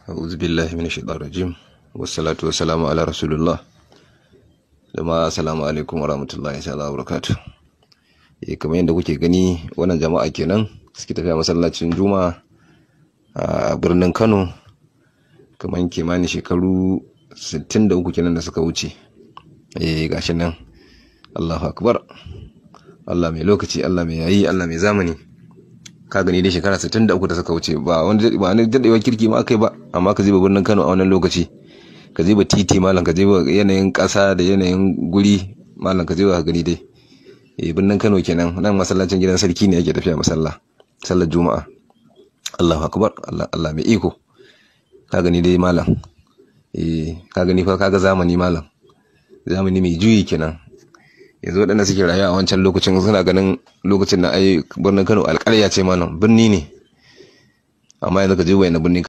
A'udzu billahi minasyaitonir rajim. Wassalatu wassalamu ala Rasulillah. Jama'a assalamu alaikum warahmatullahi wabarakatuh. Kamar yadda kuke gani wannan jama'a kenan suke tafiya masallacin Juma'a a birnin Kano kamar kimanin shekaru 63 kenan da suka wuce. Gashi nan. Allahu akbar. Allah mai lokaci, Allah mai yayi, Allah mai zamani. Ka gani dai shekara 63 da suka wuce ba wani dadewa kirki ma akai ba, amma ka ziba birnin Kano a wannan lokaci, ka ziba titi malam, ka ziba yanayin kasa da yanayin guri malam, ka ziba gani dai birnin Kano kenan. Nan masallacin gidan sarki ne yake tafiya sallar Juma'a. Allahu akbar. Allah mai iko. Ka gani dai malam, ka gani fa, kaga zamani malam, zamani mai juyi kenan. Yanzu waɗanda suke rayuwa a wancan lokacin suna ganin lokacin na birnin Kano alƙarya ce malam, birni ne, amma yanzu ka je wayan birni